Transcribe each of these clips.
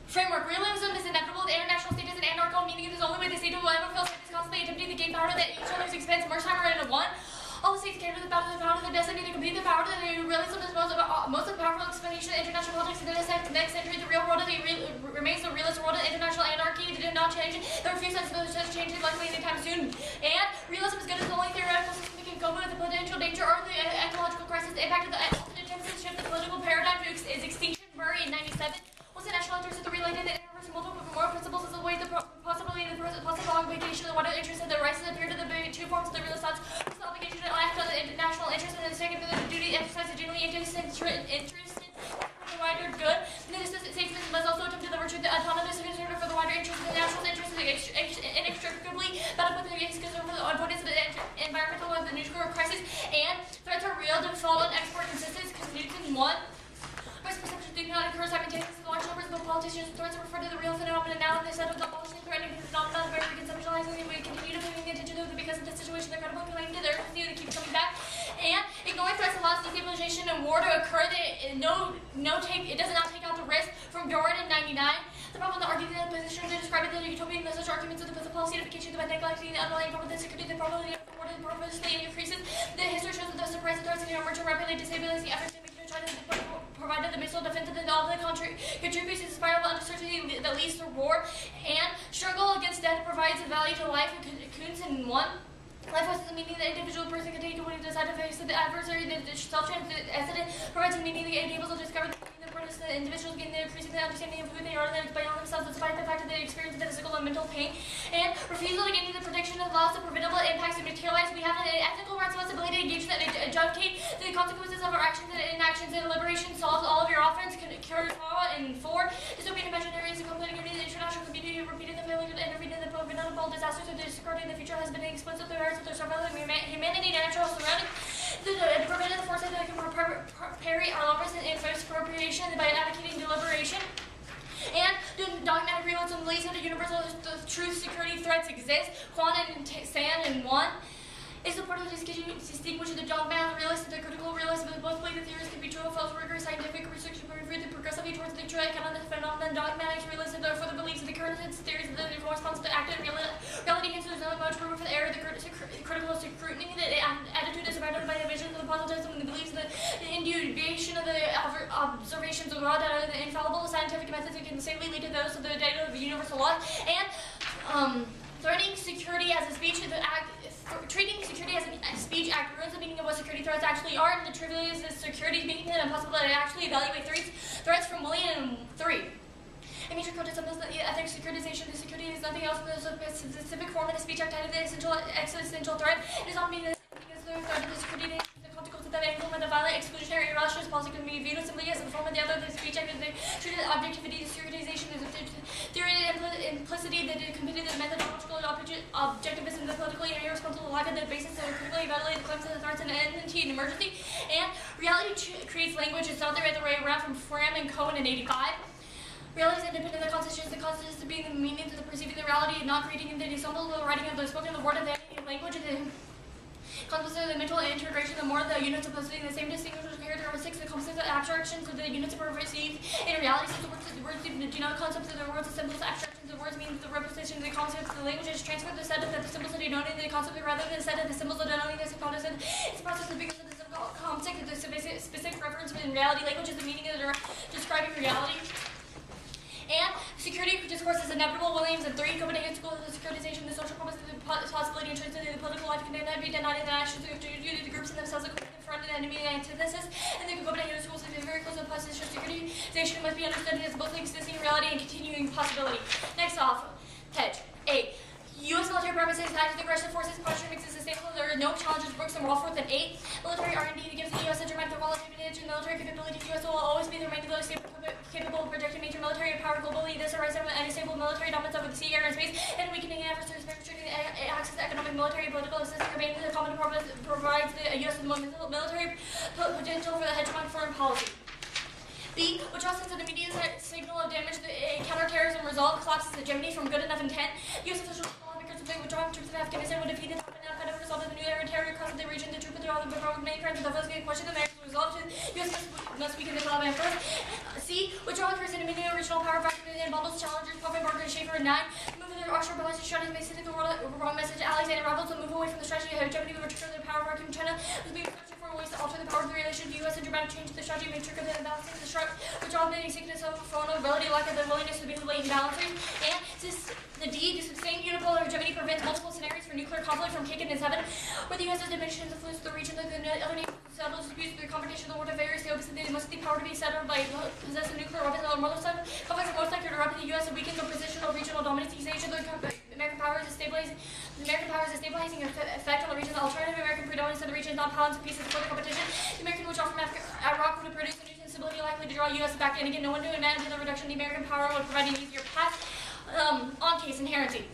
Framework. Realism is inevitable. The international state is an anarchical, meaning it is only way the state will ever feel safe is constantly attempting to gain power at each other's expense. Mersheimer into one. All the states came to the power of the destiny to complete the power of the realism is most of the powerful explanation of international politics in the next century. The real world of remains the realist world of international anarchy. They did not change. The refusal to change it likely anytime soon. And realism is good as the only theoretical system that can cope with the potential danger or the ecological crisis. The impact of the attempts to shift the political paradigm is extinction. Murray in 97. What's the national interest of the related and irreversible moral principles is the way the possibility of the possible obligation of the wider interest of the rights that appear to the two forms of the realist thoughts. The obligation to act on the national interest and the second the duty to exercise the genuinely interested for the wider good. And this statesman must also attempt to the virtue of the autonomous concern for the wider interest of the national interest inextricably bound up with the concern for the avoidance of the environmental and the nuclear crisis. And threats are real, default on export consistency because Newton 1. Risk perception do not occur simultaneously. The large numbers of politicians threats refer to the real phenomenon now instead of the abolishing threatening the phenomenon where we conceptualizing we continue to pay attention to it because of the situation they're credible claim to their continue to keep coming back. And ignoring threats allows destabilization and war to occur. It does not take out the risk from Doran in 99. The problem with the argument and position to describe it the utopian message arguments of the policy unification by neglecting the underlying problem of the security, the probability of reward and purposely increases. The history shows that the surprise threats and emerging rapidly destabilize the efforts to make China provided the missile defense and all the country contributes to the spiral of uncertainty that leads to war. And struggle against death provides a value to life. Kuntz in 1. Life was the meaning that individual person can take when he decides to face the adversary. The self-transcendent provides a meaning that enables to discover the purpose the individuals gain the increasing understanding of who they are and by themselves despite the fact that they experience the physical and mental pain. And refusal to gain the prediction of loss of preventable impacts to materialize. We have an ethical responsibility to engage that adjudicate the consequences of our actions and inactions, and liberation solves all of your offense, cures all. And 4. Dystopian imaginary is a complete unity. The international community repeated the failure to intervene in the preventable disasters of the security in the future has been exposed to the earth. Their survival of humanity, natural surroundings, the preventative forces that can parry our lovers and first appropriation by advocating deliberation. And dogmatic realism believes that the universal truth security threats exist. Quan and Sand in 1. Is important to distinguish the dogmatic realist and the critical realist, but both believe the theories can be true of false rigorous scientific research and prove the progressively towards the true economic phenomenon. Dogmatic realism therefore the beliefs of the current theories that the corresponds to active reality, hence there's no much room for the error. The critical scrutiny, the attitude is surrounded by the vision of the positivism and the beliefs of the indubitation of the observations of raw data, the infallible scientific methods that can safely lead to those of the data of the universal laws. And threatening security as a speech treating security as a speech act ruins the meaning of what security threats actually are, and the trivial is the security making it impossible to actually evaluate threats from William 3. A major concept of the ethics securitization. The security is nothing else but a specific form of the speech act out of the existential threat. It is not meaning because the threat of the security the consequence of that implement of violent exclusionary irrational policy can be viewed simply as a form of the other. The speech act is the treated objectivity. Securitization is a theory of implicity that committed the methodological objectivism, the politically irresponsible lack of the basis to critically evaluate the claims of the threats and enmity and emergency. And reality creates language. It's not the other way around from Fram and Cohen in 85. Reality is independent of the constitution. The constitution being the meaning to the perceiving the reality, not creating the ensemble, the writing of the spoken, the word of the language, and the concept of the mental integration. The more the units of possessing the same distinguishable characteristics, the concept of abstractions of the units are perceived in reality. Since the words do not concepts of the words, the symbols, abstractions. The words mean the representation of the concepts. The language is transferred the set of the symbols that denoting the concept rather than the set of the symbols that denoting the concept. It's a process that begins with the concept of the specific reference in reality. Language is the meaning of the describing reality. And security discourse is inevitable. Williams and 3. Copenhagen School of the securitization, the social promise, the possibility and truth of the political life can be denied in the actions due to the groups in themselves that confront an enemy and antithesis. And the Copenhagen School is very close to position securitization must be understood as both existing reality and continuing possibility. Next off, Hedge. 8. U.S. military premises, active aggression forces, posture makes it sustainable. There are no challenges, Brooks and Walforth. And 8. Military R&D that gives the U.S. a dramatic quality advantage in military capability. The U.S. will always be the remaining capable of projecting major military power globally. This arises from any stable military dominance over the sea, air, and space, and weakening efforts to restricting access to economic, military, and political assistance. Remaining the common purpose provides the U.S. with military potential for the hegemonic foreign policy. B, which also sends an immediate signal of damage. The counterterrorism result collapses hegemony from good enough intent. U.S. officials withdrawing troops of Afghanistan would defeat the Taliban and Al-Qaeda would result in the new terror across the region. The troop withdrawal would provoke many crimes. The first question of the marriage resolved. U.S. must weaken the Taliban first. C, withdrawal occurs in a immediate original power factor and bubble Number 9, move their offshore policy strategy may send the wrong message. Alexander Rebels will move away from the strategy of Germany will return the power of China. Was being searching for ways to alter the power of the relation to the U.S. and dramatic change to the strategy may trigger the imbalances of the sharp, which all many sickness of vulnerability, lack of the willingness to be latent balancing. And the D, the sustained unipolar Germany prevents multiple scenarios for nuclear conflict from kicking in 7, where the U.S. has diminished its influence in the region that the other nations settle disputes through the competition of the war of various the opposite. They must be power to be settled by possessing nuclear weapons on more than conflicts are most likely to erupt in the U.S. and weaken the position of regional dominance. East Asia, the American power is stabilizing effect on the region. The alternative American predominance in the region is not balanced pieces for the competition. The American withdrawal from Iraq would produce an instability likely to draw U.S. back in again. No one to advantage in the reduction of the American power would provide an easier path on case inherency.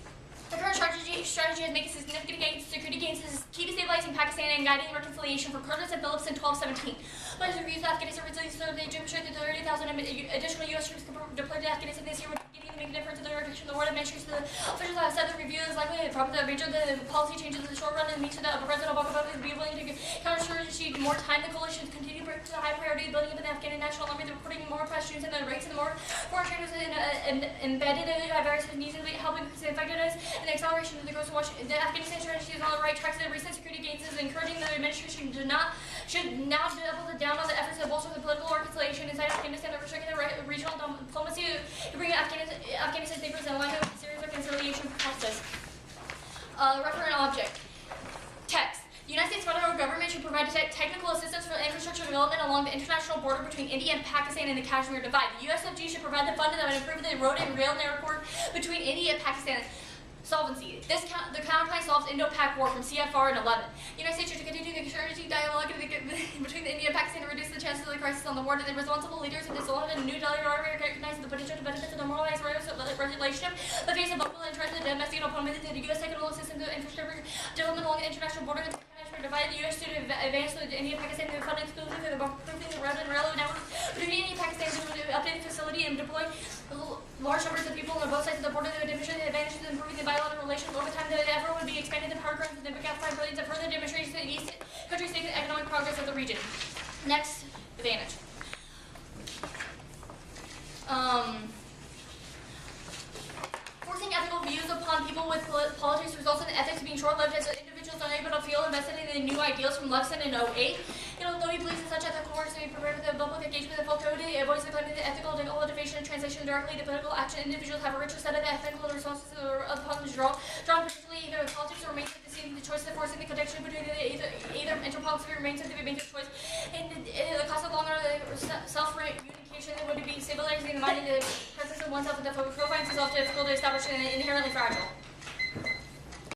The current strategy is making significant security gains. This is key to stabilizing Pakistan and guiding reconciliation for Curtis and Phillips in 1217. But as reviews of Afghanistan recently served, they demonstrated that 30,000 additional U.S. troops deployed to Afghanistan this year would begin to make a difference in the direction of the war. Administration, the officials have said the review is likely to prompt the region the policy changes in the short run and means that President Obama would be willing to counter-strategy more time. The coalition continue to bring to the high priority building up the Afghan National Army. They're reporting more press students and the ranks and the more foreign trainers embedded in various needs and helping increase the effectiveness and the acceleration of the growth of Washington. The Afghanistan strategy is on the right track. The recent security gains is encouraging the administration should now double down on the efforts to bolster the political reconciliation inside Afghanistan and restricting the regional diplomacy to bring Afghanistan's neighbors in line with a serious reconciliation process. Referent object. Text. The United States federal government should provide technical assistance for infrastructure development along the international border between India and Pakistan and the Kashmir Divide. The USFG should provide the funding that would improve the road and rail network between India and Pakistan. Solvency. The counterplan solves Indo-Pak War from CFR in 11. The United States should continue the strategic dialogue between India and Pakistan to reduce the chances of the crisis on the border. The responsible leaders in this London and New Delhi are recognizing the potential benefits of the normalized relationship. The face of local interest in domestic diplomacy, the U.S. technical assistance to infrastructure development along the international border. Divide the U.S. to advance the India Pakistan to fund exclusively the improving the road and railroad network between India and Pakistan to update the facility and deploy large numbers of people on both sides of the border to demonstrate the advantages of improving the bilateral relations. Over time, the effort would be expanded the power grants and the find billions of further demonstrations that each country's taking the economic progress of the region. Next advantage. Forcing ethical views upon people with politics results in ethics being short-lived as individuals are unable to feel invested in the new ideals from Lexington in 08. Although he believes in such ethical works to be prepared for the public engagement of full code, it avoids the claim that the ethical motivation and translation directly to political action. Individuals have a richer set of ethical responses upon the drawn particularly either with politics or remains to see the choice of forcing the connection between either interpolitics or remains to be made a choice. And the cost of longer self-reunification would be stabilizing the mind and the presence of oneself and the profiles is often difficult to establish and inherently fragile.